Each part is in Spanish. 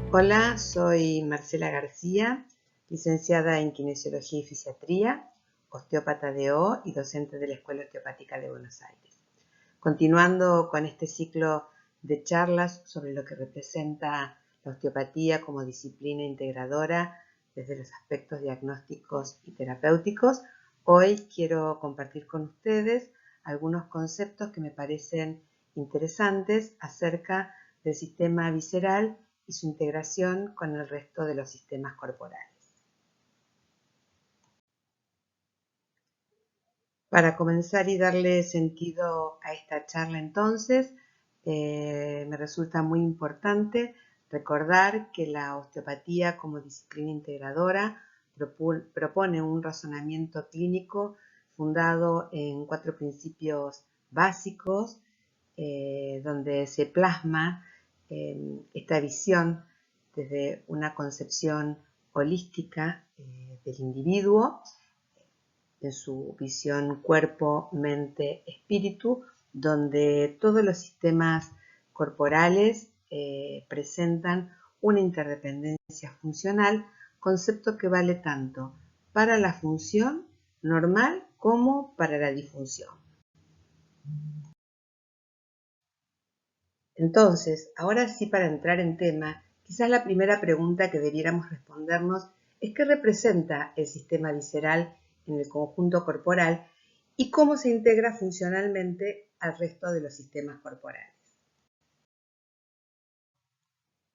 Hola, soy Marcela García, licenciada en Kinesiología y Fisiatría, osteópata de O y docente de la Escuela Osteopática de Buenos Aires. Continuando con este ciclo de charlas sobre lo que representa la osteopatía como disciplina integradora desde los aspectos diagnósticos y terapéuticos, hoy quiero compartir con ustedes algunos conceptos que me parecen interesantes acerca del sistema visceral y su integración con el resto de los sistemas corporales. Para comenzar y darle sentido a esta charla entonces, me resulta muy importante recordar que la osteopatía como disciplina integradora propone un razonamiento clínico fundado en 4 principios básicos, donde se plasma esta visión desde una concepción holística del individuo, en su visión cuerpo, mente, espíritu, donde todos los sistemas corporales presentan una interdependencia funcional, concepto que vale tanto para la función normal como para la disfunción. Entonces, ahora sí, para entrar en tema, quizás la primera pregunta que debiéramos respondernos es qué representa el sistema visceral en el conjunto corporal y cómo se integra funcionalmente al resto de los sistemas corporales.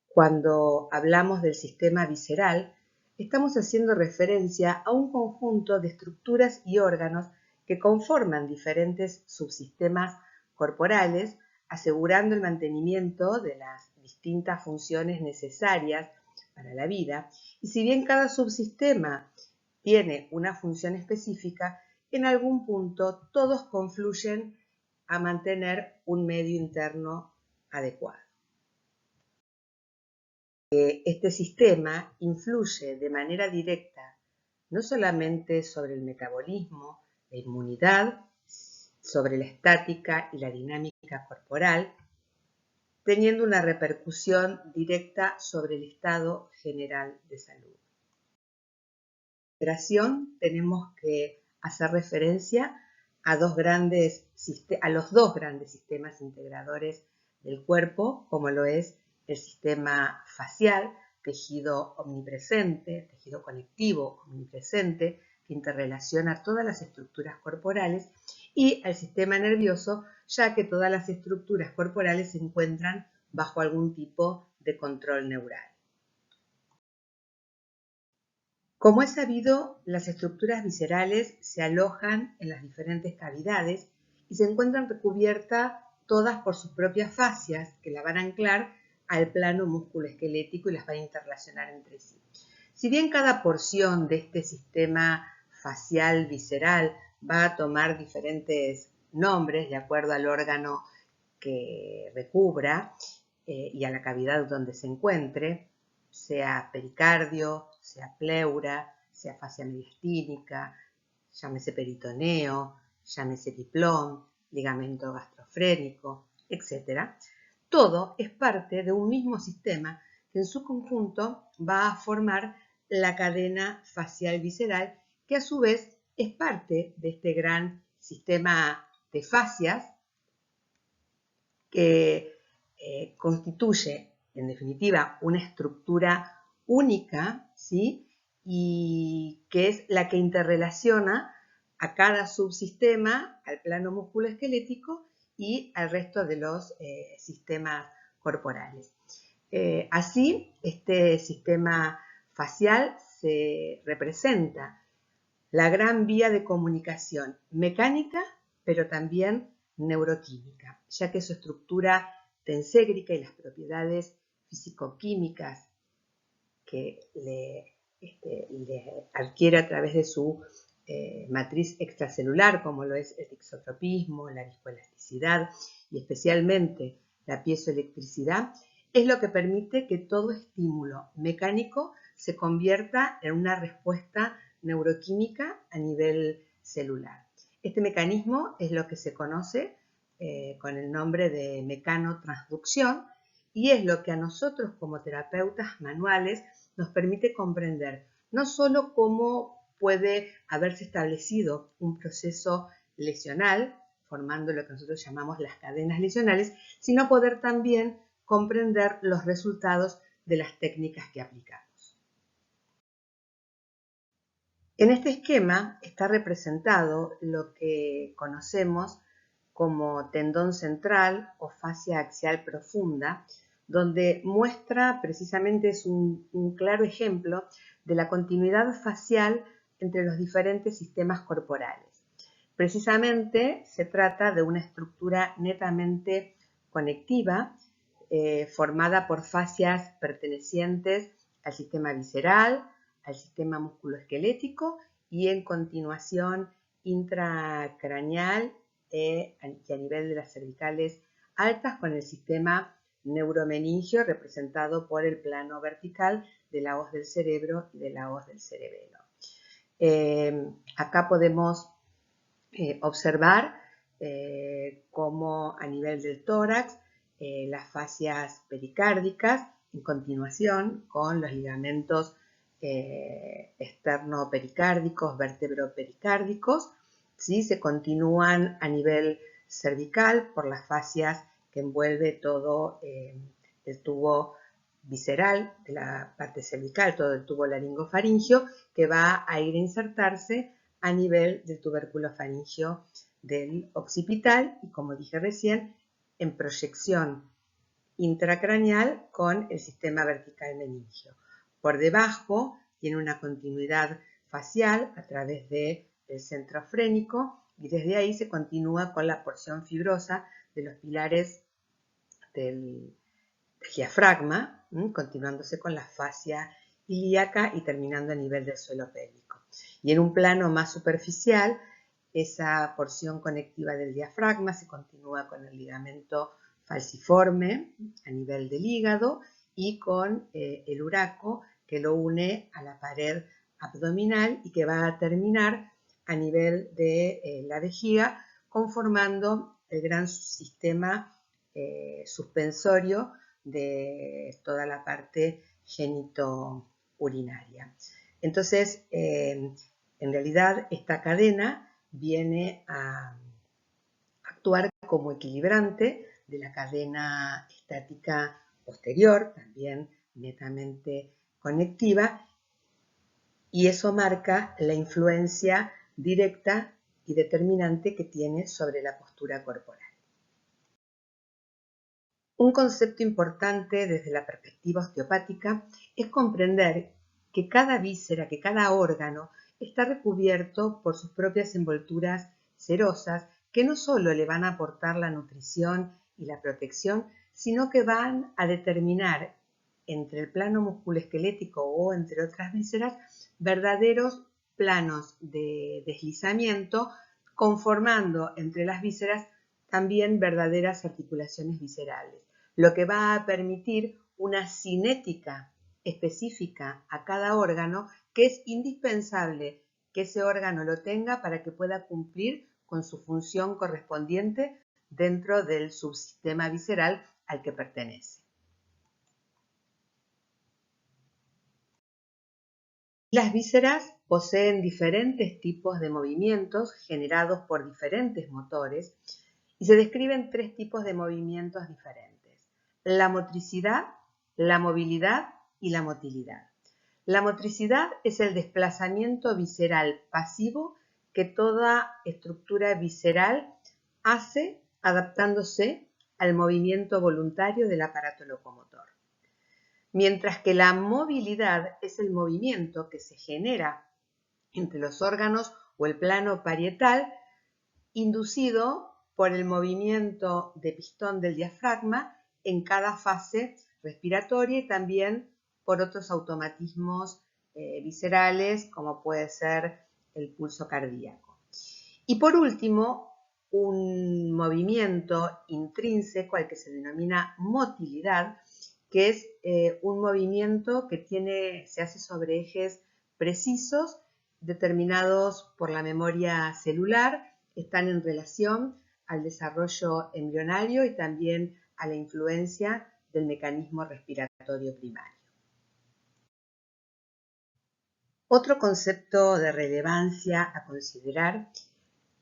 Cuando hablamos del sistema visceral, estamos haciendo referencia a un conjunto de estructuras y órganos que conforman diferentes subsistemas corporales, asegurando el mantenimiento de las distintas funciones necesarias para la vida. Y si bien cada subsistema tiene una función específica, en algún punto todos confluyen a mantener un medio interno adecuado. Este sistema influye de manera directa no solamente sobre el metabolismo, la inmunidad, sobre la estática y la dinámica corporal, teniendo una repercusión directa sobre el estado general de salud. En la integración tenemos que hacer referencia a los dos grandes sistemas integradores del cuerpo, como lo es el sistema facial, tejido omnipresente, tejido conectivo omnipresente, que interrelaciona todas las estructuras corporales, y al sistema nervioso, ya que todas las estructuras corporales se encuentran bajo algún tipo de control neural. Como es sabido, las estructuras viscerales se alojan en las diferentes cavidades y se encuentran recubiertas todas por sus propias fascias que la van a anclar al plano musculoesquelético y las van a interrelacionar entre sí. Si bien cada porción de este sistema facial visceral va a tomar diferentes nombres de acuerdo al órgano que recubra y a la cavidad donde se encuentre, sea pericardio, sea pleura, sea fascia mediastínica, llámese peritoneo, llámese diplón, ligamento gastrofrénico, etc. Todo es parte de un mismo sistema que en su conjunto va a formar la cadena facial visceral, que a su vez es parte de este gran sistema de fascias que constituye, en definitiva, una estructura única, ¿sí? Y que es la que interrelaciona a cada subsistema, al plano musculoesquelético y al resto de los sistemas corporales. Así, este sistema facial se representa la gran vía de comunicación mecánica, pero también neuroquímica, ya que su estructura tenségrica y las propiedades físico-químicas que le adquiere a través de su matriz extracelular, como lo es el exotropismo, la viscoelasticidad y especialmente la piezoelectricidad, es lo que permite que todo estímulo mecánico se convierta en una respuesta neuroquímica a nivel celular. Este mecanismo es lo que se conoce con el nombre de mecanotransducción y es lo que a nosotros como terapeutas manuales nos permite comprender no solo cómo puede haberse establecido un proceso lesional, formando lo que nosotros llamamos las cadenas lesionales, sino poder también comprender los resultados de las técnicas que aplicamos. En este esquema está representado lo que conocemos como tendón central o fascia axial profunda, donde muestra precisamente es un claro ejemplo de la continuidad facial entre los diferentes sistemas corporales. Precisamente se trata de una estructura netamente conectiva, formada por fascias pertenecientes al sistema visceral, al sistema musculoesquelético y en continuación intracraneal y a nivel de las cervicales altas con el sistema neuromeningio representado por el plano vertical de la hoz del cerebro y de la hoz del cerebelo. Acá podemos observar cómo a nivel del tórax las fascias pericárdicas en continuación con los ligamentos externo-pericárdicos, vertebropericárdicos, ¿sí? Se continúan a nivel cervical por las fascias que envuelve todo el tubo visceral de la parte cervical, todo el tubo laringofaringio, que va a ir a insertarse a nivel del tubérculo faringio del occipital y, como dije recién, en proyección intracraneal con el sistema vertical meningio. Por debajo tiene una continuidad facial a través del centro frénico y desde ahí se continúa con la porción fibrosa de los pilares del diafragma, continuándose con la fascia ilíaca y terminando a nivel del suelo pélvico. Y en un plano más superficial, esa porción conectiva del diafragma se continúa con el ligamento falciforme a nivel del hígado y con el uraco que lo une a la pared abdominal y que va a terminar a nivel de la vejiga, conformando el gran sistema suspensorio de toda la parte genitourinaria. Entonces, en realidad, esta cadena viene a actuar como equilibrante de la cadena estática posterior, también netamente conectiva, y eso marca la influencia directa y determinante que tiene sobre la postura corporal. Un concepto importante desde la perspectiva osteopática es comprender que cada víscera, que cada órgano está recubierto por sus propias envolturas serosas que no solo le van a aportar la nutrición y la protección, sino que van a determinar entre el plano musculoesquelético o entre otras vísceras verdaderos planos de deslizamiento, conformando entre las vísceras también verdaderas articulaciones viscerales, lo que va a permitir una cinética específica a cada órgano que es indispensable que ese órgano lo tenga para que pueda cumplir con su función correspondiente dentro del subsistema visceral al que pertenece. Las vísceras poseen diferentes tipos de movimientos generados por diferentes motores y se describen tres tipos de movimientos diferentes: la motricidad, la movilidad y la motilidad. La motricidad es el desplazamiento visceral pasivo que toda estructura visceral hace adaptándose al movimiento voluntario del aparato locomotor. Mientras que la movilidad es el movimiento que se genera entre los órganos o el plano parietal, inducido por el movimiento de pistón del diafragma en cada fase respiratoria y también por otros automatismos viscerales como puede ser el pulso cardíaco. Y por último, un movimiento intrínseco al que se denomina motilidad, que es un movimiento que se hace sobre ejes precisos determinados por la memoria celular, están en relación al desarrollo embrionario y también a la influencia del mecanismo respiratorio primario. Otro concepto de relevancia a considerar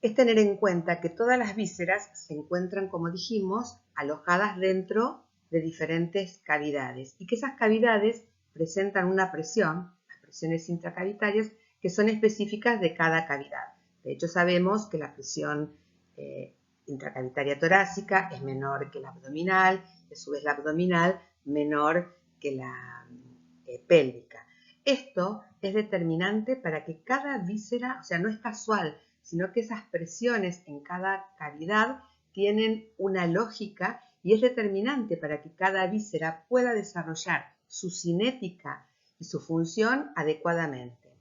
es tener en cuenta que todas las vísceras se encuentran, como dijimos, alojadas dentro de diferentes cavidades y que esas cavidades presentan una presión, las presiones intracavitarias, que son específicas de cada cavidad. De hecho, sabemos que la presión intracavitaria torácica es menor que la abdominal, y a su vez la abdominal menor que la pélvica. Esto es determinante para que cada víscera, o sea, no es casual, sino que esas presiones en cada cavidad tienen una lógica y es determinante para que cada víscera pueda desarrollar su cinética y su función adecuadamente.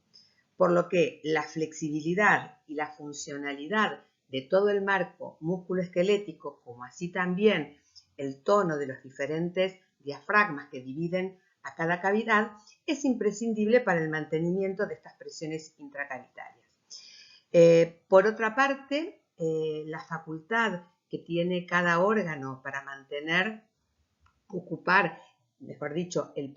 Por lo que la flexibilidad y la funcionalidad de todo el marco músculo-esquelético, como así también el tono de los diferentes diafragmas que dividen a cada cavidad, es imprescindible para el mantenimiento de estas presiones intracavitarias. Por otra parte, la facultad que tiene cada órgano para ocupar, mejor dicho, el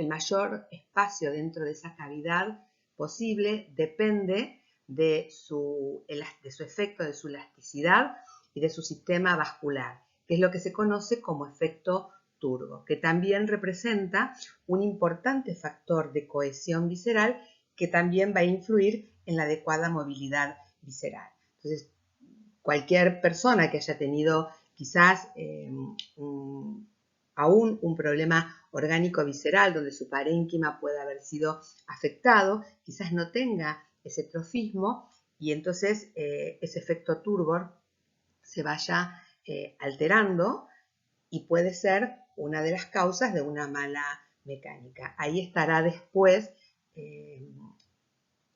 mayor espacio dentro de esa cavidad posible, depende de su efecto, de su elasticidad y de su sistema vascular, que es lo que se conoce como efecto turbo, que también representa un importante factor de cohesión visceral que también va a influir en la adecuada movilidad visceral. Entonces, cualquier persona que haya tenido quizás aún un problema orgánico visceral donde su parénquima pueda haber sido afectado, quizás no tenga ese trofismo y entonces ese efecto turbo se vaya alterando y puede ser una de las causas de una mala mecánica. Ahí estará después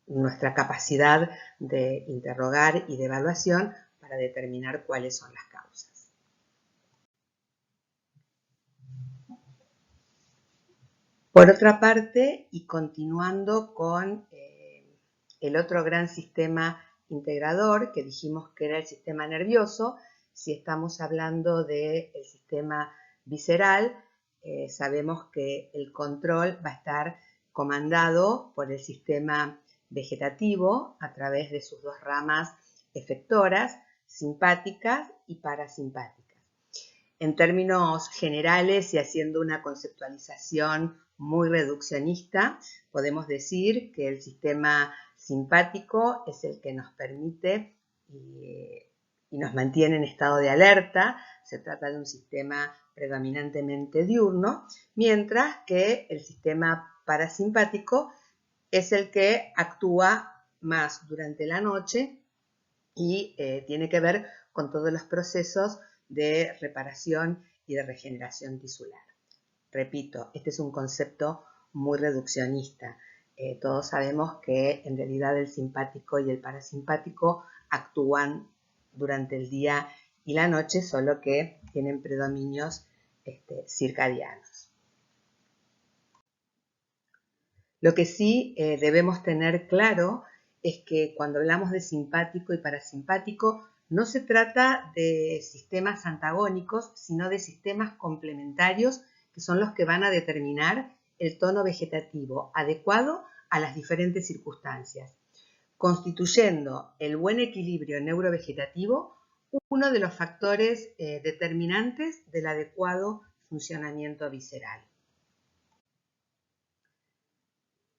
nuestra capacidad de interrogar y de evaluación para determinar cuáles son las causas. Por otra parte, y continuando con el otro gran sistema integrador que dijimos que era el sistema nervioso, si estamos hablando del sistema visceral, sabemos que el control va a estar comandado por el sistema vegetativo a través de sus dos ramas efectoras, simpáticas y parasimpáticas. En términos generales y haciendo una conceptualización muy reduccionista, podemos decir que el sistema simpático es el que nos permite y nos mantiene en estado de alerta. Se trata de un sistema predominantemente diurno, mientras que el sistema parasimpático es el que actúa más durante la noche y tiene que ver con todos los procesos de reparación y de regeneración tisular. Repito, este es un concepto muy reduccionista. Todos sabemos que en realidad el simpático y el parasimpático actúan durante el día y la noche, solo que tienen predominios circadianos. Lo que sí debemos tener claro es que cuando hablamos de simpático y parasimpático no se trata de sistemas antagónicos, sino de sistemas complementarios que son los que van a determinar el tono vegetativo adecuado a las diferentes circunstancias, constituyendo el buen equilibrio neurovegetativo uno de los factores determinantes del adecuado funcionamiento visceral.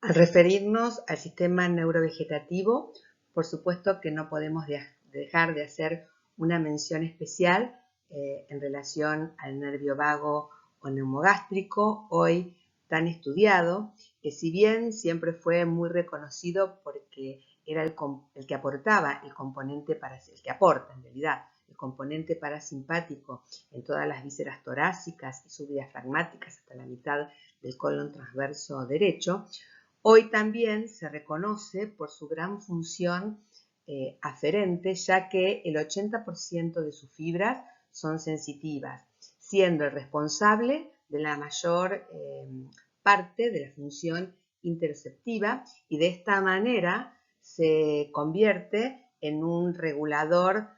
Al referirnos al sistema neurovegetativo, por supuesto que no podemos dejar de hacer una mención especial en relación al nervio vago o neumogástrico, hoy tan estudiado, que si bien siempre fue muy reconocido porque era el que aportaba el componente el que aporta en realidad el componente parasimpático en todas las vísceras torácicas y subdiafragmáticas hasta la mitad del colon transverso derecho, hoy también se reconoce por su gran función aferente, ya que el 80% de sus fibras son sensitivas, siendo el responsable de la mayor parte de la función interoceptiva y de esta manera se convierte en un regulador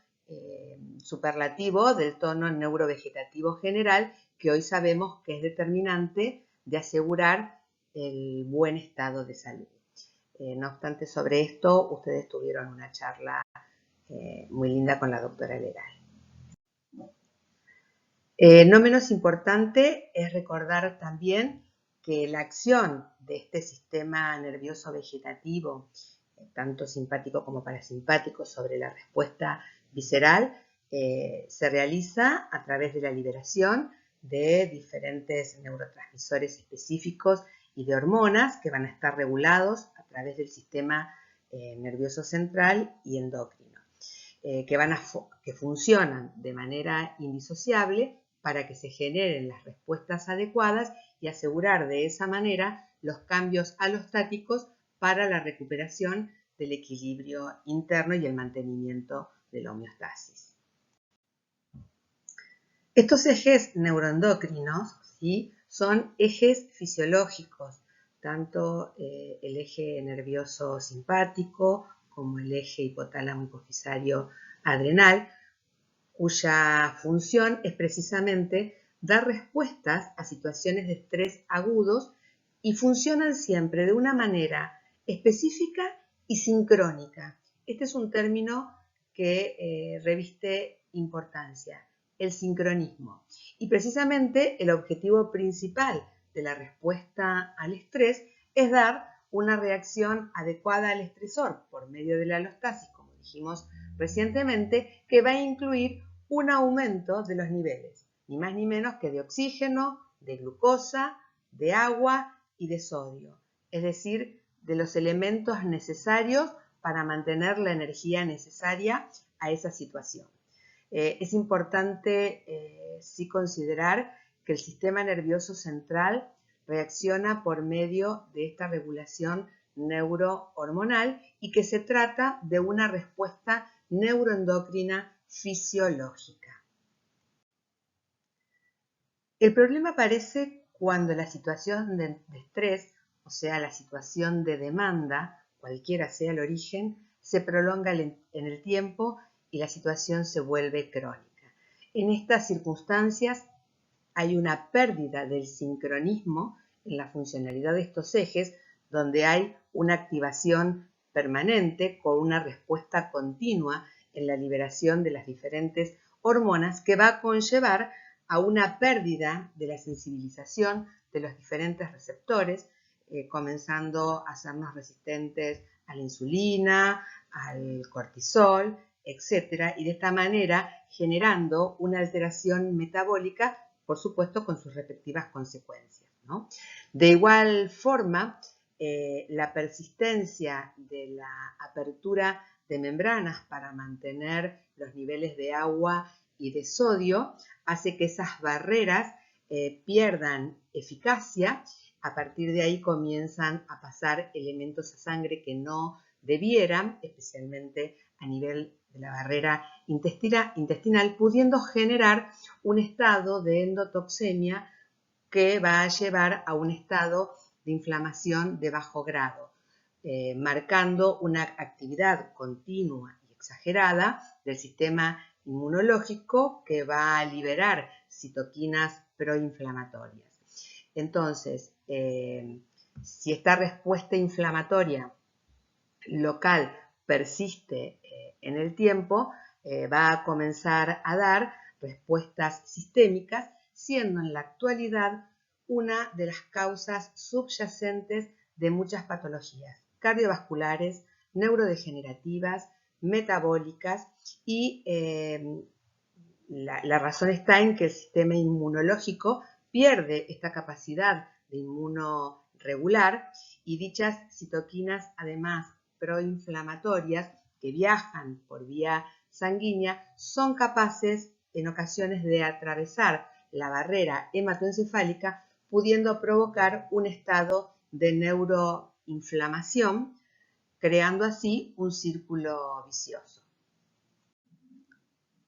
superlativo del tono neurovegetativo general que hoy sabemos que es determinante de asegurar el buen estado de salud. No obstante, sobre esto ustedes tuvieron una charla muy linda con la doctora Leral. No menos importante es recordar también que la acción de este sistema nervioso vegetativo, tanto simpático como parasimpático, sobre la respuesta visceral, se realiza a través de la liberación de diferentes neurotransmisores específicos y de hormonas que van a estar regulados a través del sistema nervioso central y endocrino, que funcionan de manera indisociable para que se generen las respuestas adecuadas y asegurar de esa manera los cambios alostáticos para la recuperación del equilibrio interno y el mantenimiento de la homeostasis. Estos ejes neuroendocrinos, ¿sí?, son ejes fisiológicos, tanto el eje nervioso simpático como el eje hipotálamo hipofisario adrenal, cuya función es precisamente dar respuestas a situaciones de estrés agudos y funcionan siempre de una manera específica y sincrónica. Este es un término que reviste importancia, el sincronismo. Y precisamente el objetivo principal de la respuesta al estrés es dar una reacción adecuada al estresor por medio de la alostasis, como dijimos recientemente, que va a incluir un aumento de los niveles, ni más ni menos que de oxígeno, de glucosa, de agua y de sodio, es decir, de los elementos necesarios para mantener la energía necesaria a esa situación. Es importante sí considerar que el sistema nervioso central reacciona por medio de esta regulación neurohormonal y que se trata de una respuesta neuroendocrina fisiológica. El problema aparece cuando la situación de estrés, o sea, la situación de demanda, cualquiera sea el origen, se prolonga en el tiempo y la situación se vuelve crónica. En estas circunstancias hay una pérdida del sincronismo en la funcionalidad de estos ejes, donde hay una activación permanente con una respuesta continua en la liberación de las diferentes hormonas que va a conllevar a una pérdida de la sensibilización de los diferentes receptores, comenzando a hacernos resistentes a la insulina, al cortisol, etc. Y de esta manera generando una alteración metabólica, por supuesto, con sus respectivas consecuencias, ¿no? De igual forma, la persistencia de la apertura de membranas para mantener los niveles de agua y de sodio hace que esas barreras pierdan eficacia. A partir de ahí comienzan a pasar elementos a sangre que no debieran, especialmente a nivel de la barrera intestinal, pudiendo generar un estado de endotoxemia que va a llevar a un estado de inflamación de bajo grado, marcando una actividad continua y exagerada del sistema inmunológico que va a liberar citoquinas proinflamatorias. Entonces, si esta respuesta inflamatoria local persiste en el tiempo, va a comenzar a dar respuestas sistémicas, siendo en la actualidad una de las causas subyacentes de muchas patologías cardiovasculares, neurodegenerativas, metabólicas y la razón está en que el sistema inmunológico pierde esta capacidad de inmunoregular y dichas citoquinas, además proinflamatorias que viajan por vía sanguínea, son capaces en ocasiones de atravesar la barrera hematoencefálica, pudiendo provocar un estado de neuroinflamación, creando así un círculo vicioso.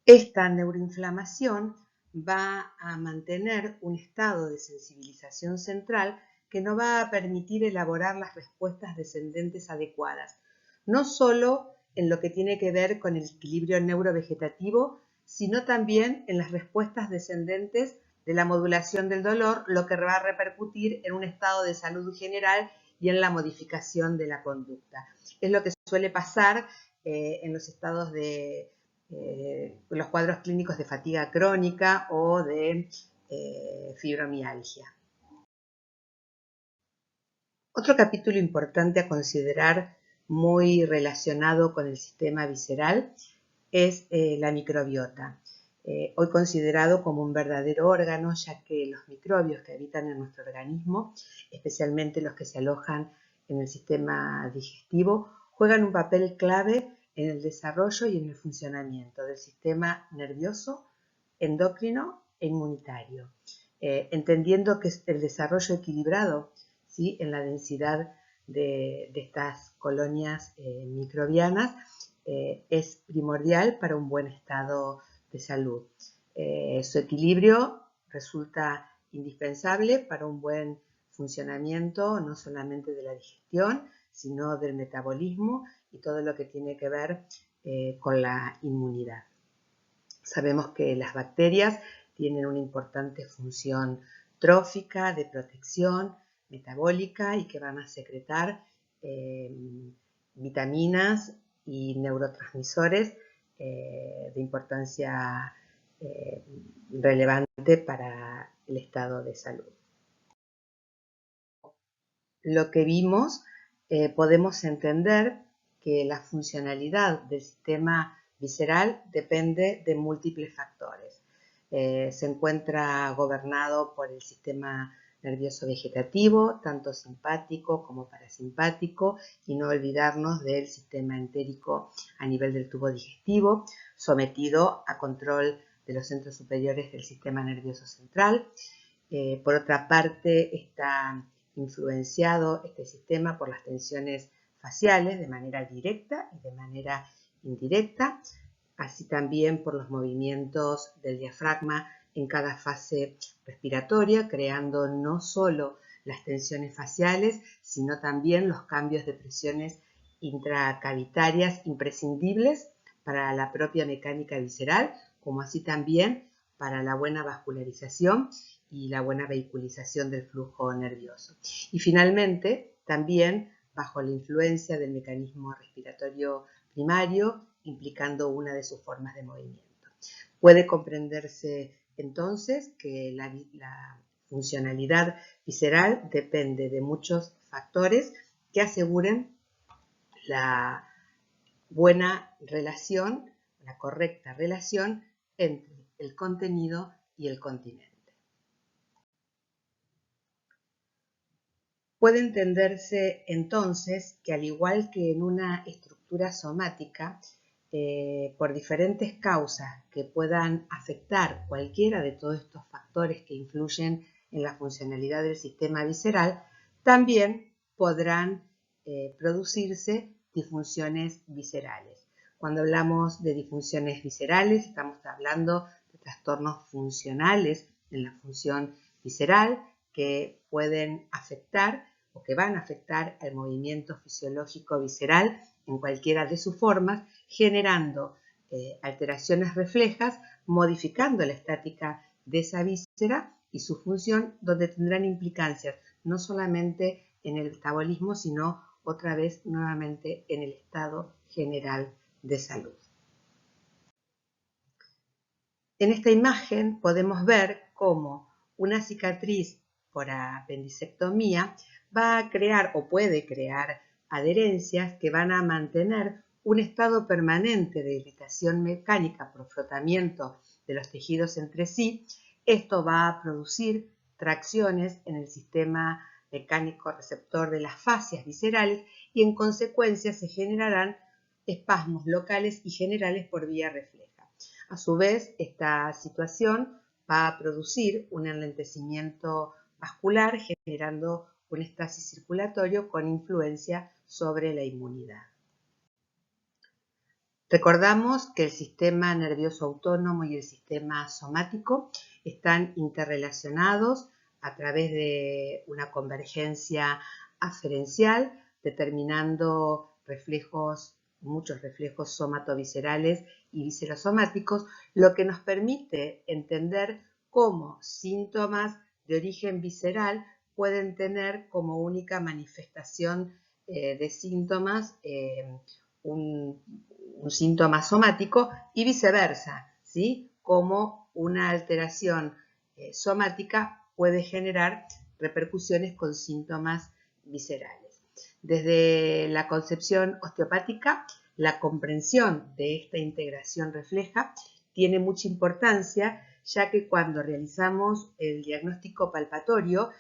Esta neuroinflamación va a mantener un estado de sensibilización central que no va a permitir elaborar las respuestas descendentes adecuadas, no solo en lo que tiene que ver con el equilibrio neurovegetativo, sino también en las respuestas descendentes de la modulación del dolor, lo que va a repercutir en un estado de salud general y en la modificación de la conducta. Es lo que suele pasar en los estados de los cuadros clínicos de fatiga crónica o de fibromialgia. Otro capítulo importante a considerar, muy relacionado con el sistema visceral, es la microbiota. Hoy considerado como un verdadero órgano, ya que los microbios que habitan en nuestro organismo, especialmente los que se alojan en el sistema digestivo, juegan un papel clave en el desarrollo y en el funcionamiento del sistema nervioso, endocrino e inmunitario, entendiendo que el desarrollo equilibrado, ¿sí?, en la densidad de estas colonias microbianas es primordial para un buen estado de salud. Su equilibrio resulta indispensable para un buen funcionamiento no solamente de la digestión, sino del metabolismo y todo lo que tiene que ver con la inmunidad. Sabemos que las bacterias tienen una importante función trófica, de protección, metabólica, y que van a secretar vitaminas y neurotransmisores de importancia relevante para el estado de salud. Lo que vimos, podemos entender que la funcionalidad del sistema visceral depende de múltiples factores. Se encuentra gobernado por el sistema nervioso vegetativo, tanto simpático como parasimpático, y no olvidarnos del sistema entérico a nivel del tubo digestivo, sometido a control de los centros superiores del sistema nervioso central. Por otra parte, está influenciado este sistema por las tensiones faciales de manera directa y de manera indirecta, así también por los movimientos del diafragma en cada fase respiratoria, creando no solo las tensiones faciales, sino también los cambios de presiones intracavitarias imprescindibles para la propia mecánica visceral, como así también para la buena vascularización y la buena vehiculización del flujo nervioso. Y finalmente, también bajo la influencia del mecanismo respiratorio primario, implicando una de sus formas de movimiento. Puede comprenderse entonces que la funcionalidad visceral depende de muchos factores que aseguren la buena relación, la correcta relación entre el contenido y el continente. Puede entenderse entonces que, al igual que en una estructura somática, por diferentes causas que puedan afectar cualquiera de todos estos factores que influyen en la funcionalidad del sistema visceral, también podrán producirse disfunciones viscerales. Cuando hablamos de disfunciones viscerales, estamos hablando de trastornos funcionales en la función visceral que pueden afectar o que van a afectar el movimiento fisiológico visceral en cualquiera de sus formas, generando alteraciones reflejas, modificando la estática de esa víscera y su función, donde tendrán implicancias no solamente en el metabolismo, sino otra vez nuevamente en el estado general de salud. En esta imagen podemos ver cómo una cicatriz por apendicectomía va a crear o puede crear adherencias que van a mantener un estado permanente de irritación mecánica por frotamiento de los tejidos entre sí. Esto va a producir tracciones en el sistema mecánico receptor de las fascias viscerales y en consecuencia se generarán espasmos locales y generales por vía refleja. A su vez, esta situación va a producir un enlentecimiento vascular, generando un estasis circulatorio con influencia sobre la inmunidad. Recordamos que el sistema nervioso autónomo y el sistema somático están interrelacionados a través de una convergencia aferencial, determinando muchos reflejos somatoviscerales y viscerosomáticos, lo que nos permite entender cómo síntomas de origen visceral pueden tener como única manifestación de síntomas un síntoma somático y viceversa, ¿sí? Como una alteración somática puede generar repercusiones con síntomas viscerales. Desde la concepción osteopática, la comprensión de esta integración refleja tiene mucha importancia, ya que cuando realizamos el diagnóstico palpatorio,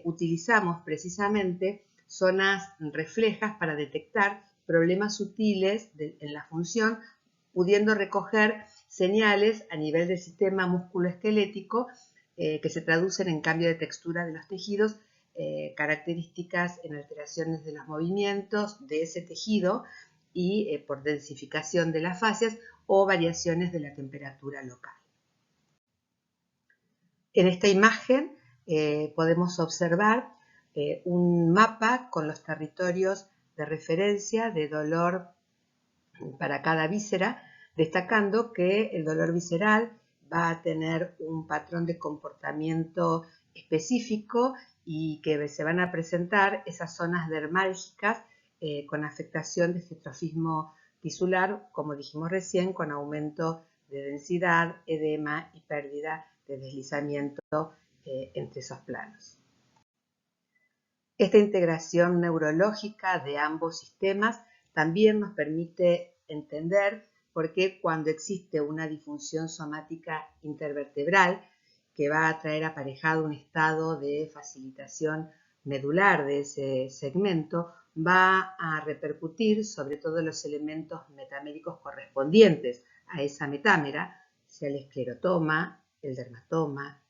utilizamos precisamente zonas reflejas para detectar problemas sutiles en la función, pudiendo recoger señales a nivel del sistema musculoesquelético que se traducen en cambio de textura de los tejidos, características en alteraciones de los movimientos de ese tejido y por densificación de las fascias o variaciones de la temperatura local. En esta imagen podemos observar un mapa con los territorios de referencia de dolor para cada víscera, destacando que el dolor visceral va a tener un patrón de comportamiento específico y que se van a presentar esas zonas dermálgicas con afectación de estrofismo tisular, como dijimos recién, con aumento de densidad, edema y pérdida de deslizamiento entre esos planos. Esta integración neurológica de ambos sistemas también nos permite entender por qué cuando existe una disfunción somática intervertebral que va a traer aparejado un estado de facilitación medular de ese segmento, va a repercutir sobre todos los elementos metaméricos correspondientes a esa metámera, sea el esclerotoma, el dermatoma,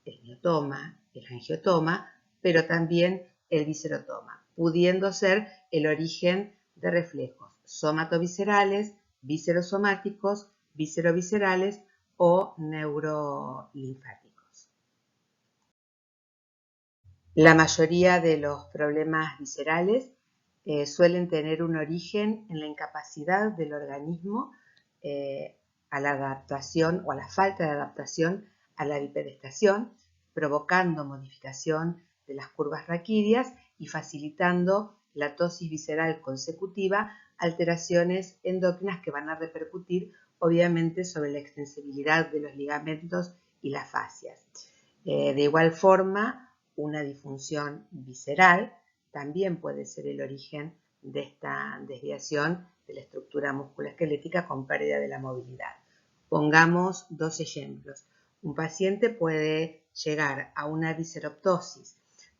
el miotoma, el angiotoma, pero también el viscerotoma, pudiendo ser el origen de reflejos somatoviscerales, viscerosomáticos, visceroviscerales o neurolinfáticos. La mayoría de los problemas viscerales suelen tener un origen en la incapacidad del organismo a la adaptación o a la falta de adaptación a la bipedestación, provocando modificación de las curvas raquídeas y facilitando la tosis visceral consecutiva, alteraciones endócrinas que van a repercutir obviamente sobre la extensibilidad de los ligamentos y las fascias. De igual forma, una disfunción visceral también puede ser el origen de esta desviación de la estructura musculoesquelética con pérdida de la movilidad. Pongamos dos ejemplos. Un paciente puede llegar a una visceroptosis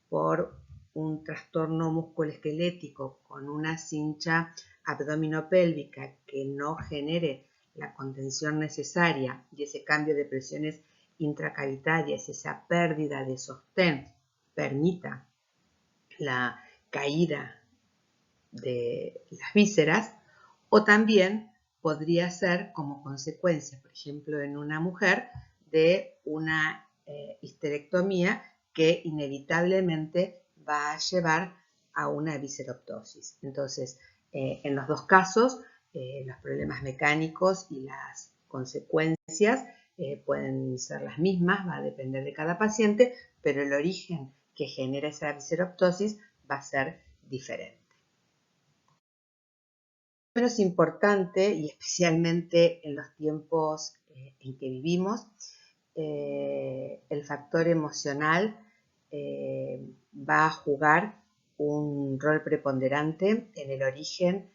por un trastorno musculoesquelético con una cincha abdominopélvica que no genere la contención necesaria y ese cambio de presiones intracavitarias, esa pérdida de sostén permita la caída de las vísceras, o también podría ser como consecuencia, por ejemplo, en una mujer, de una histerectomía que inevitablemente va a llevar a una visceroptosis. Entonces, en los dos casos, los problemas mecánicos y las consecuencias pueden ser las mismas, va a depender de cada paciente, pero el origen que genera esa visceroptosis va a ser diferente. Menos importante, y especialmente en los tiempos en que vivimos, el factor emocional va a jugar un rol preponderante en el origen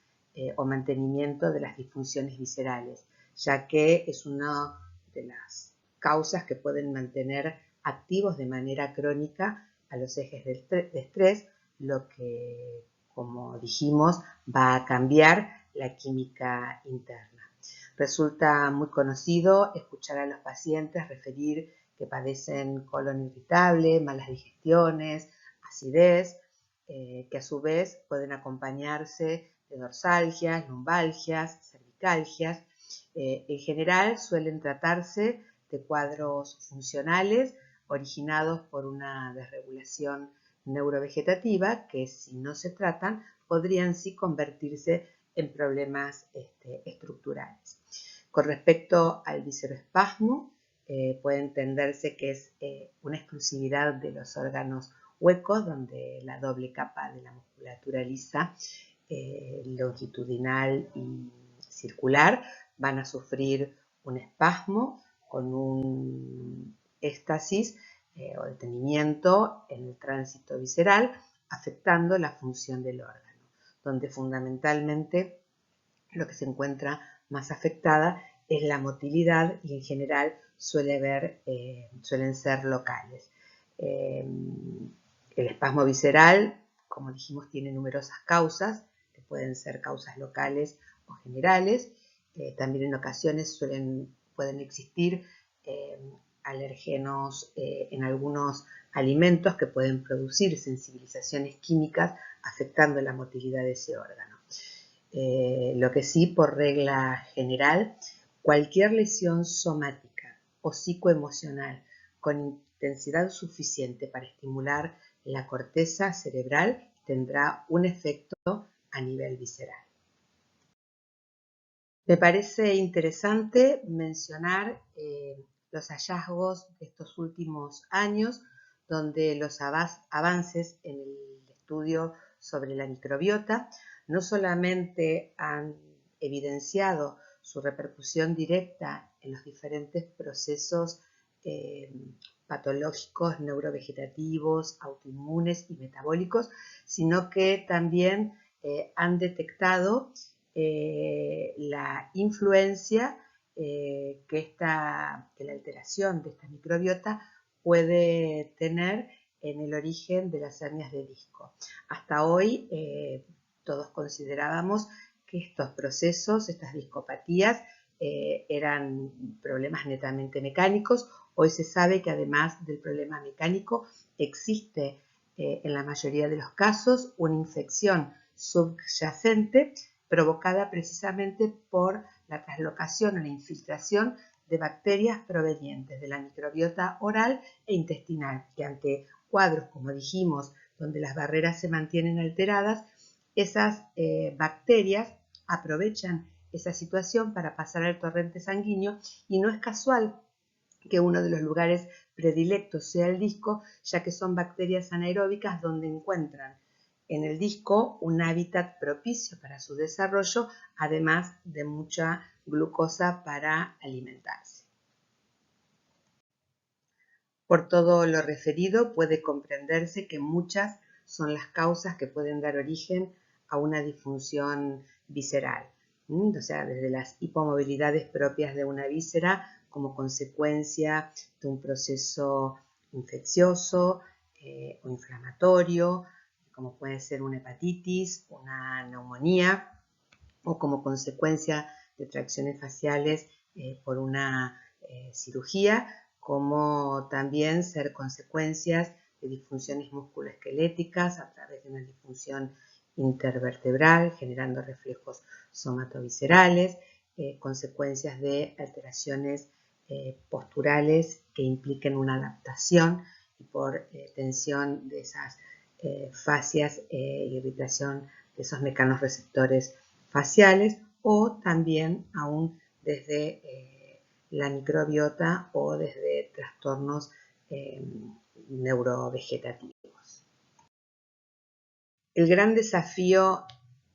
o mantenimiento de las disfunciones viscerales, ya que es una de las causas que pueden mantener activos de manera crónica a los ejes de estrés, lo que, como dijimos, va a cambiar la química interna. Resulta muy conocido escuchar a los pacientes referir que padecen colon irritable, malas digestiones, acidez, que a su vez pueden acompañarse de dorsalgias, lumbalgias, cervicalgias. En general suelen tratarse de cuadros funcionales originados por una desregulación neurovegetativa que, si no se tratan, podrían sí convertirse en problemas estructurales. Con respecto al visceroespasmo, puede entenderse que es una exclusividad de los órganos huecos, donde la doble capa de la musculatura lisa, longitudinal y circular, van a sufrir un espasmo con un éxtasis o detenimiento en el tránsito visceral, afectando la función del órgano, donde fundamentalmente lo que se encuentra más afectada es la motilidad y en general suelen ser locales. El espasmo visceral, como dijimos, tiene numerosas causas, que pueden ser causas locales o generales. También en ocasiones pueden existir alergenos en algunos alimentos que pueden producir sensibilizaciones químicas afectando la motilidad de ese órgano. Lo que sí, por regla general, cualquier lesión somática o psicoemocional con intensidad suficiente para estimular la corteza cerebral tendrá un efecto a nivel visceral. Me parece interesante mencionar los hallazgos de estos últimos años, donde los avances en el estudio sobre la microbiota no solamente han evidenciado su repercusión directa en los diferentes procesos patológicos, neurovegetativos, autoinmunes y metabólicos, sino que también han detectado la influencia que la alteración de esta microbiota puede tener en el origen de las hernias de disco. Hasta hoy todos considerábamos que estos procesos, estas discopatías, eran problemas netamente mecánicos. Hoy se sabe que además del problema mecánico existe en la mayoría de los casos una infección subyacente provocada precisamente por la traslocación o la infiltración de bacterias provenientes de la microbiota oral e intestinal, que ante cuadros, como dijimos, donde las barreras se mantienen alteradas, esas bacterias aprovechan esa situación para pasar al torrente sanguíneo, y no es casual que uno de los lugares predilectos sea el disco, ya que son bacterias anaeróbicas donde encuentran en el disco un hábitat propicio para su desarrollo, además de mucha glucosa para alimentarse. Por todo lo referido, puede comprenderse que muchas son las causas que pueden dar origen a una disfunción visceral. O sea, desde las hipomovilidades propias de una víscera como consecuencia de un proceso infeccioso o inflamatorio, como puede ser una hepatitis, una neumonía, o como consecuencia de tracciones faciales por una cirugía, como también ser consecuencias de disfunciones musculoesqueléticas a través de una disfunción intervertebral, generando reflejos somatoviscerales, consecuencias de alteraciones posturales que impliquen una adaptación y por tensión de esas fascias, irritación de esos mecanorreceptores faciales, o también aún desde la microbiota o desde trastornos neurovegetativos. El gran desafío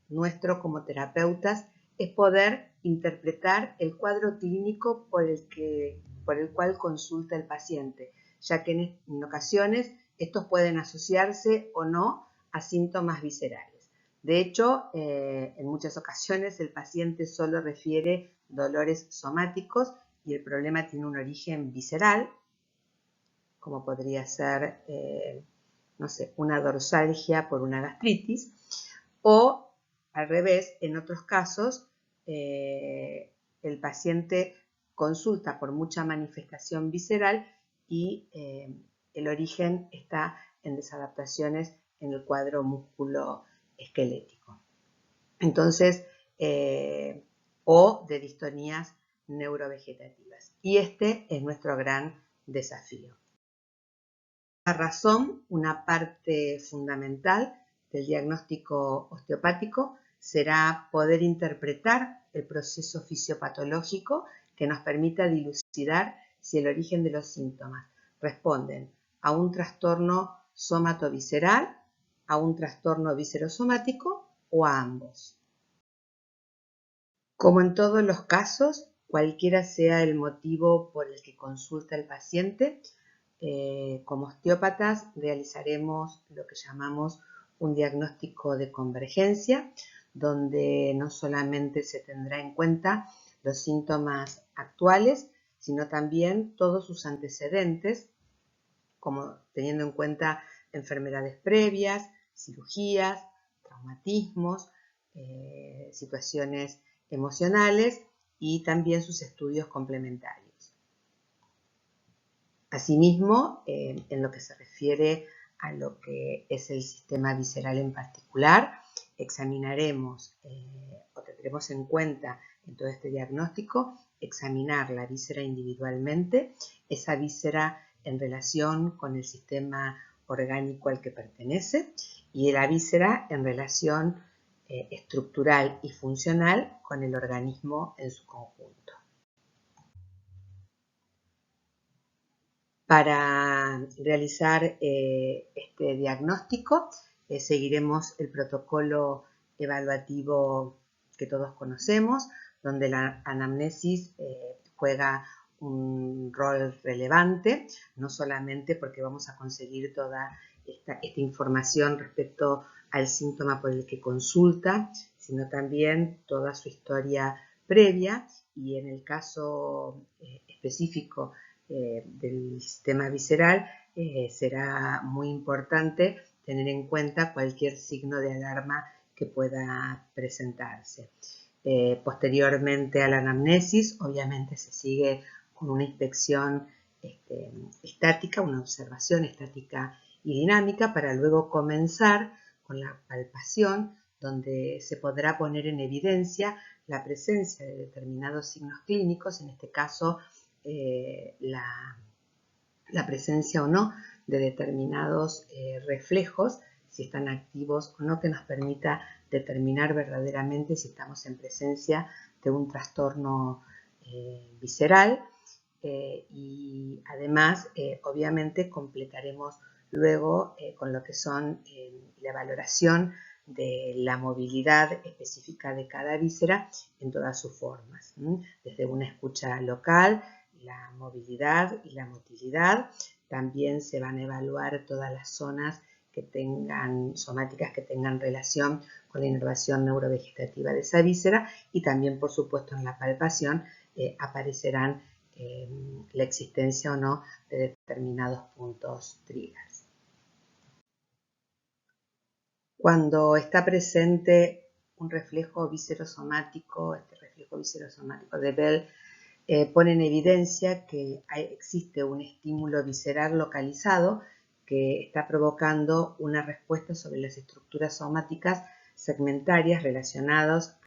nuestro como terapeutas es poder interpretar el cuadro clínico por el cual consulta el paciente, ya que en ocasiones estos pueden asociarse o no a síntomas viscerales. De hecho, en muchas ocasiones el paciente solo refiere dolores somáticos y el problema tiene un origen visceral, como podría ser, no sé, una dorsalgia por una gastritis, o al revés, en otros casos, el paciente consulta por mucha manifestación visceral y el origen está en desadaptaciones en el cuadro musculoesquelético. Entonces, o de distonías neurovegetativas. Y este es nuestro gran desafío. La razón, una parte fundamental del diagnóstico osteopático, será poder interpretar el proceso fisiopatológico que nos permita dilucidar si el origen de los síntomas responden a un trastorno somatovisceral, a un trastorno viscerosomático o a ambos. Como en todos los casos, cualquiera sea el motivo por el que consulta el paciente, como osteópatas realizaremos lo que llamamos un diagnóstico de convergencia, donde no solamente se tendrá en cuenta los síntomas actuales, sino también todos sus antecedentes, como teniendo en cuenta enfermedades previas, cirugías, traumatismos, situaciones emocionales y también sus estudios complementarios. Asimismo, en lo que se refiere a lo que es el sistema visceral en particular, examinaremos o tendremos en cuenta en todo este diagnóstico examinar la víscera individualmente, esa víscera en relación con el sistema orgánico al que pertenece y la víscera en relación estructural y funcional con el organismo en su conjunto. Para realizar este diagnóstico seguiremos el protocolo evaluativo que todos conocemos, donde la anamnesis juega un rol relevante, no solamente porque vamos a conseguir toda esta información respecto al síntoma por el que consulta, sino también toda su historia previa y en el caso específico del sistema visceral, será muy importante tener en cuenta cualquier signo de alarma que pueda presentarse. Posteriormente a la anamnesis, obviamente se sigue con una inspección estática, una observación estática y dinámica para luego comenzar con la palpación, donde se podrá poner en evidencia la presencia de determinados signos clínicos, en este caso la presencia o no de determinados reflejos, si están activos o no, que nos permita determinar verdaderamente si estamos en presencia de un trastorno visceral y además obviamente completaremos luego con lo que son la valoración de la movilidad específica de cada víscera en todas sus formas, desde una escucha local, la movilidad y la motilidad. También se van a evaluar todas las zonas que tengan somáticas que tengan relación con la inervación neurovegetativa de esa víscera y también, por supuesto, en la palpación aparecerán la existencia o no de determinados puntos triggers. Cuando está presente un reflejo viscerosomático, este reflejo viscerosomático de Bell pone en evidencia que existe un estímulo visceral localizado que está provocando una respuesta sobre las estructuras somáticas segmentarias relacionadas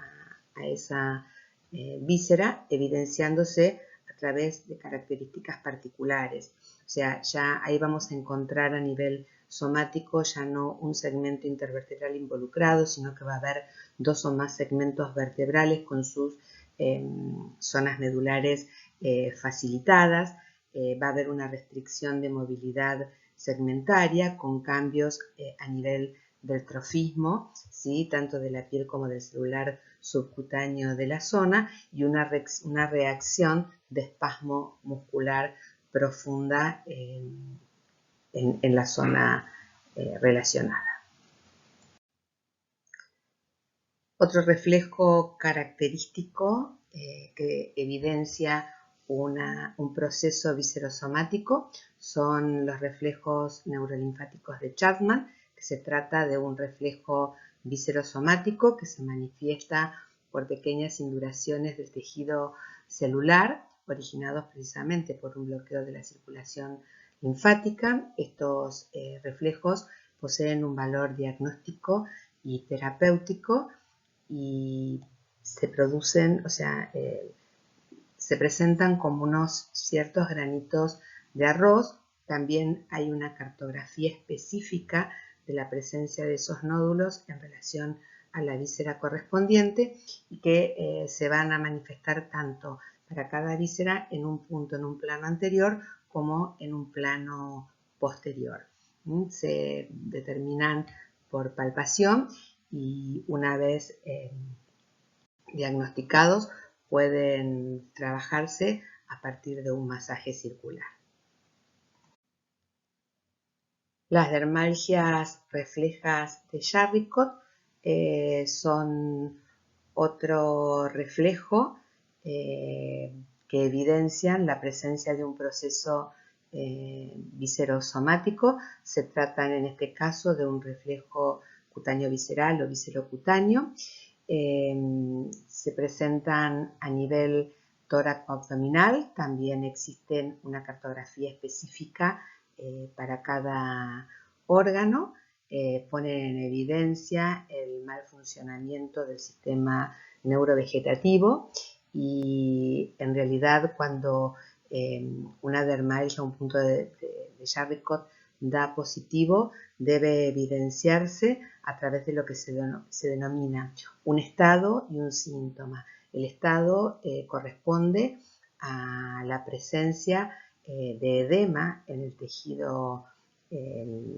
a esa víscera, evidenciándose a través de características particulares. O sea, ya ahí vamos a encontrar a nivel somático ya no un segmento intervertebral involucrado, sino que va a haber dos o más segmentos vertebrales con sus zonas medulares facilitadas, va a haber una restricción de movilidad segmentaria con cambios a nivel del trofismo, ¿sí? Tanto de la piel como del celular subcutáneo de la zona y una reacción de espasmo muscular profunda en la zona relacionada. Otro reflejo característico que evidencia un proceso viscerosomático son los reflejos neurolinfáticos de Chapman, que se trata de un reflejo viscerosomático que se manifiesta por pequeñas induraciones del tejido celular originados precisamente por un bloqueo de la circulación linfática. Estos reflejos poseen un valor diagnóstico y terapéutico y se producen, o sea, se presentan como unos ciertos granitos de arroz. También hay una cartografía específica de la presencia de esos nódulos en relación a la víscera correspondiente y que se van a manifestar tanto para cada víscera en un punto, en un plano anterior como en un plano posterior. Se determinan por palpación y una vez diagnosticados pueden trabajarse a partir de un masaje circular. Las dermalgias reflejas de Charicot son otro reflejo que evidencian la presencia de un proceso viscerosomático. Se trata en este caso de un reflejo cutáneo visceral o viscerocutáneo. Se presentan a nivel tórax abdominal. También existe una cartografía específica para cada órgano. Ponen en evidencia el mal funcionamiento del sistema neurovegetativo y en realidad cuando una dermalgia, un punto de Charicot da positivo, debe evidenciarse a través de lo que se denomina un estado y un síntoma. El estado corresponde a la presencia de edema en el tejido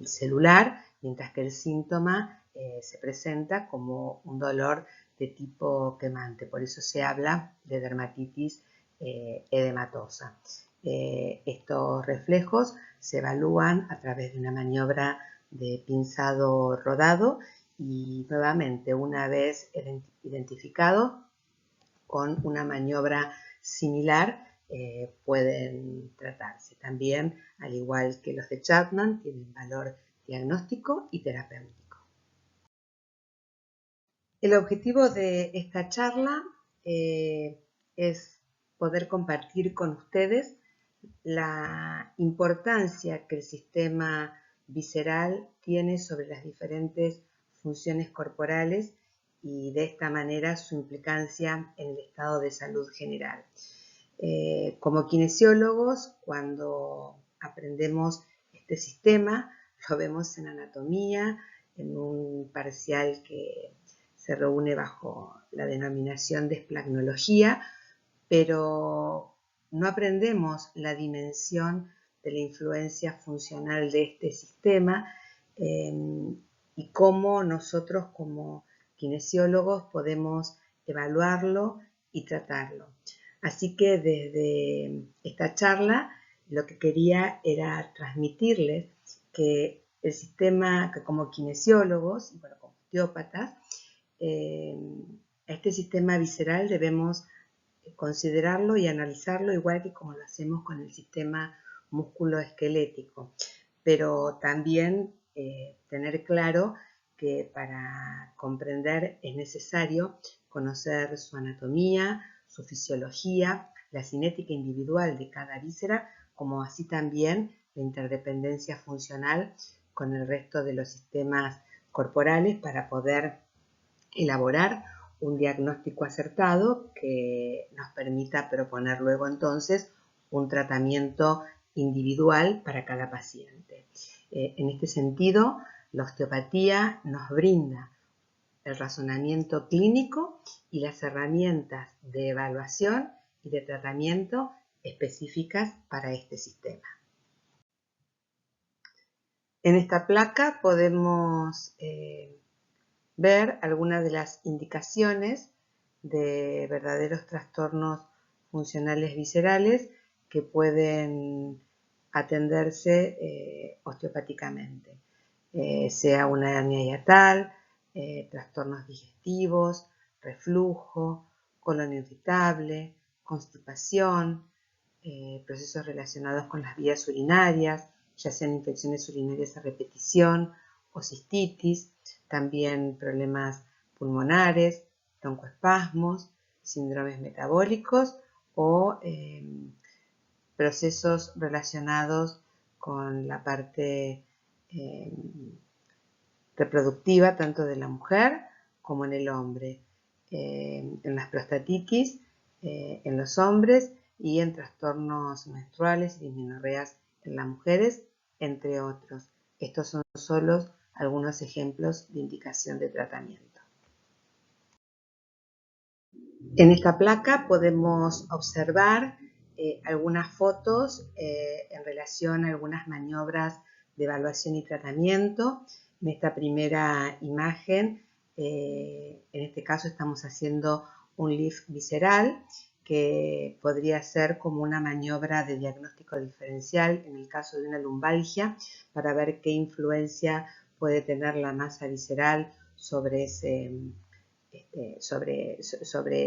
celular, mientras que el síntoma se presenta como un dolor de tipo quemante. Por eso se habla de dermatitis edematosa. Estos reflejos se evalúan a través de una maniobra de pinzado rodado y nuevamente una vez identificado con una maniobra similar pueden tratarse. También, al igual que los de Chapman, tienen valor diagnóstico y terapéutico. El objetivo de esta charla es poder compartir con ustedes la importancia que el sistema visceral tiene sobre las diferentes funciones corporales y de esta manera su implicancia en el estado de salud general. Como kinesiólogos, cuando aprendemos este sistema, lo vemos en anatomía, en un parcial que se reúne bajo la denominación de esplagnología, pero no aprendemos la dimensión de la influencia funcional de este sistema y cómo nosotros como kinesiólogos podemos evaluarlo y tratarlo. Así que desde esta charla lo que quería era transmitirles que el sistema, que como kinesiólogos y bueno, como osteópatas, este sistema visceral debemos considerarlo y analizarlo igual que como lo hacemos con el sistema músculo-esquelético, pero también tener claro que para comprender es necesario conocer su anatomía, su fisiología, la cinética individual de cada víscera, como así también la interdependencia funcional con el resto de los sistemas corporales para poder elaborar un diagnóstico acertado que nos permita proponer luego entonces un tratamiento individual para cada paciente. En este sentido, la osteopatía nos brinda el razonamiento clínico y las herramientas de evaluación y de tratamiento específicas para este sistema. En esta placa podemos ver algunas de las indicaciones de verdaderos trastornos funcionales viscerales que pueden atenderse osteopáticamente, sea una hernia hiatal, trastornos digestivos, reflujo, colon irritable, constipación, procesos relacionados con las vías urinarias, ya sean infecciones urinarias a repetición o cistitis, también problemas pulmonares, broncoespasmos, síndromes metabólicos o procesos relacionados con la parte reproductiva tanto de la mujer como en el hombre, en las prostatitis en los hombres y en trastornos menstruales y dismenorreas en las mujeres, entre otros. Estos son solo algunos ejemplos de indicación de tratamiento. En esta placa podemos observar algunas fotos en relación a algunas maniobras de evaluación y tratamiento. En esta primera imagen, en este caso estamos haciendo un lift visceral que podría ser como una maniobra de diagnóstico diferencial en el caso de una lumbalgia para ver qué influencia puede tener la masa visceral sobre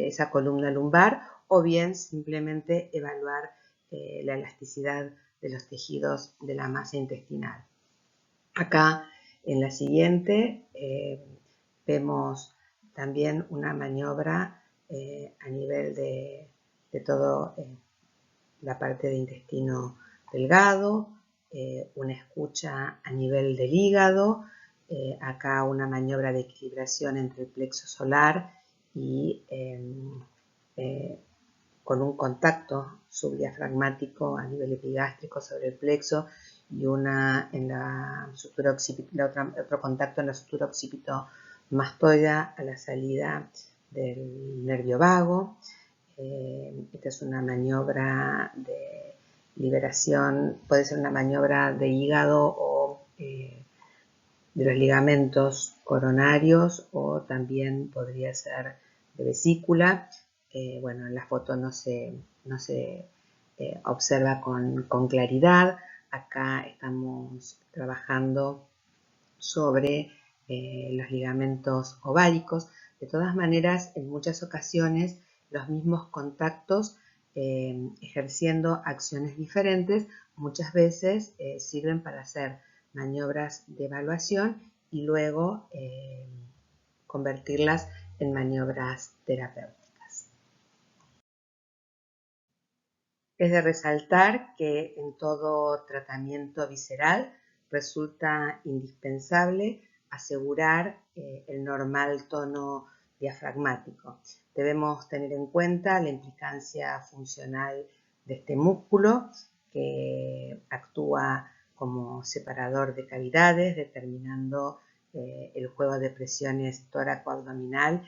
esa columna lumbar, o bien simplemente evaluar la elasticidad de los tejidos de la masa intestinal. Acá en la siguiente vemos también una maniobra a nivel de toda la parte de intestino delgado, una escucha a nivel del hígado, acá una maniobra de equilibración entre el plexo solar y con un contacto subdiafragmático a nivel epigástrico sobre el plexo y una en la sutura otro contacto en la sutura occipito-mastoidea a la salida del nervio vago. Esta es una maniobra de liberación, puede ser una maniobra de hígado o de los ligamentos coronarios, o también podría ser de vesícula. Bueno, en la foto no se observa con claridad. Acá estamos trabajando sobre los ligamentos ováricos. De todas maneras, en muchas ocasiones los mismos contactos ejerciendo acciones diferentes muchas veces sirven para hacer maniobras de evaluación y luego convertirlas en maniobras terapéuticas. Es de resaltar que en todo tratamiento visceral resulta indispensable asegurar el normal tono diafragmático. Debemos tener en cuenta la implicancia funcional de este músculo que actúa como separador de cavidades, determinando el juego de presiones tóraco-abdominal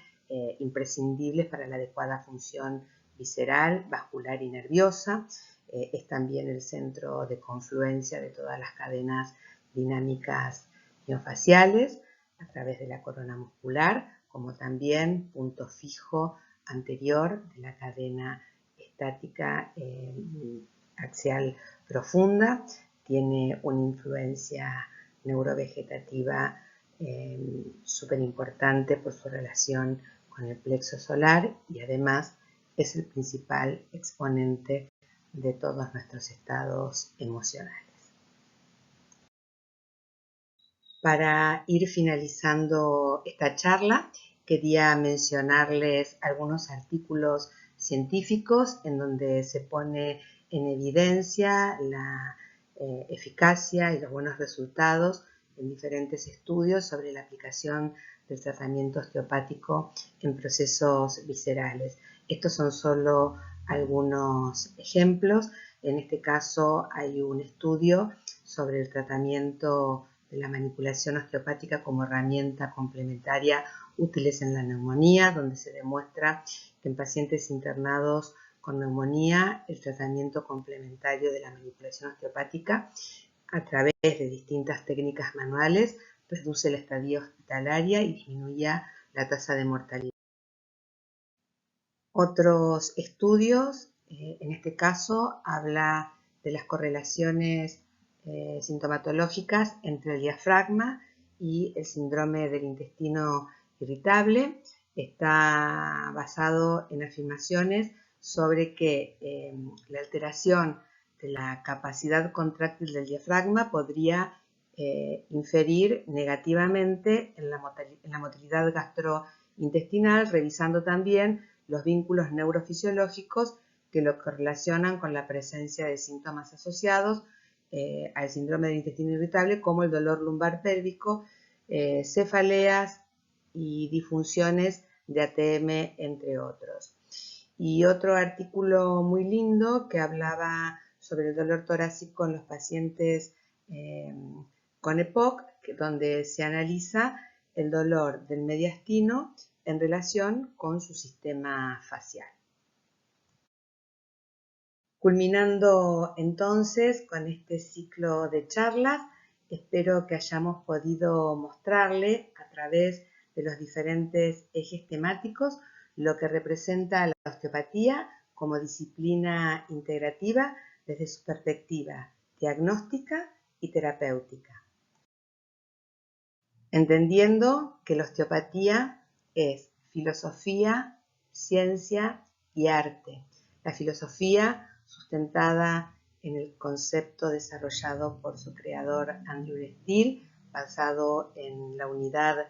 imprescindibles para la adecuada función visceral, vascular y nerviosa. Es también el centro de confluencia de todas las cadenas dinámicas miofaciales a través de la corona muscular, como también punto fijo anterior de la cadena estática axial profunda. Tiene una influencia neurovegetativa súper importante por su relación con el plexo solar y además es el principal exponente de todos nuestros estados emocionales. Para ir finalizando esta charla, quería mencionarles algunos artículos científicos en donde se pone en evidencia la eficacia y los buenos resultados en diferentes estudios sobre la aplicación del tratamiento osteopático en procesos viscerales. Estos son solo algunos ejemplos. En este caso hay un estudio sobre el tratamiento de la manipulación osteopática como herramienta complementaria útiles en la neumonía, donde se demuestra que en pacientes internados con neumonía el tratamiento complementario de la manipulación osteopática a través de distintas técnicas manuales reduce la estadía hospitalaria y disminuye la tasa de mortalidad. Otros estudios, en este caso, habla de las correlaciones sintomatológicas entre el diafragma y el síndrome del intestino irritable. Está basado en afirmaciones sobre que la alteración de la capacidad contráctil del diafragma podría inferir negativamente en la motilidad gastrointestinal, revisando también los vínculos neurofisiológicos que lo correlacionan con la presencia de síntomas asociados al síndrome del intestino irritable, como el dolor lumbar pélvico, cefaleas y disfunciones de ATM, entre otros. Y otro artículo muy lindo que hablaba sobre el dolor torácico en los pacientes con EPOC, donde se analiza el dolor del mediastino en relación con su sistema facial. Culminando entonces con este ciclo de charlas, espero que hayamos podido mostrarle a través de los diferentes ejes temáticos lo que representa la osteopatía como disciplina integrativa desde su perspectiva diagnóstica y terapéutica. Entendiendo que la osteopatía es filosofía, ciencia y arte. La filosofía sustentada en el concepto desarrollado por su creador Andrew Steele, basado en la unidad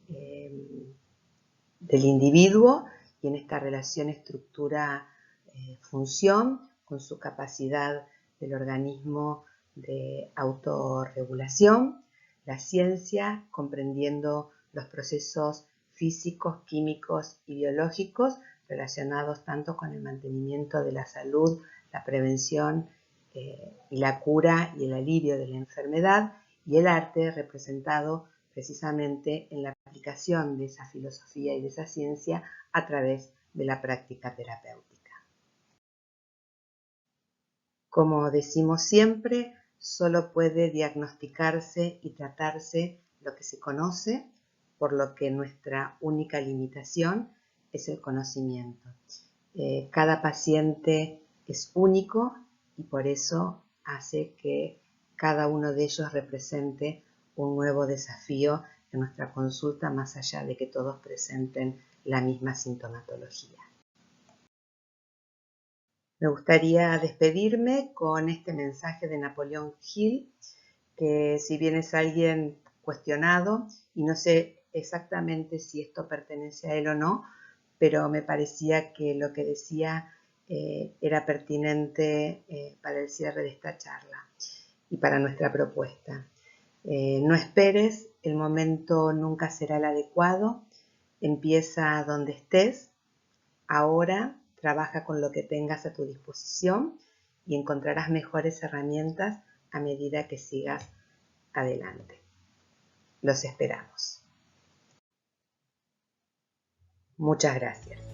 del individuo y en esta relación estructura-función con su capacidad del organismo de autorregulación. La ciencia comprendiendo los procesos físicos, químicos y biológicos relacionados tanto con el mantenimiento de la salud, la prevención y la cura y el alivio de la enfermedad, y el arte representado precisamente en la aplicación de esa filosofía y de esa ciencia a través de la práctica terapéutica. Como decimos siempre, solo puede diagnosticarse y tratarse lo que se conoce, por lo que nuestra única limitación es el conocimiento. Cada paciente es único y por eso hace que cada uno de ellos represente un nuevo desafío en nuestra consulta, más allá de que todos presenten la misma sintomatología. Me gustaría despedirme con este mensaje de Napoleón Hill, que si bien es alguien cuestionado, y no sé exactamente si esto pertenece a él o no, pero me parecía que lo que decía era pertinente para el cierre de esta charla y para nuestra propuesta. No esperes, el momento nunca será el adecuado, empieza donde estés, ahora trabaja con lo que tengas a tu disposición y encontrarás mejores herramientas a medida que sigas adelante. Los esperamos. Muchas gracias.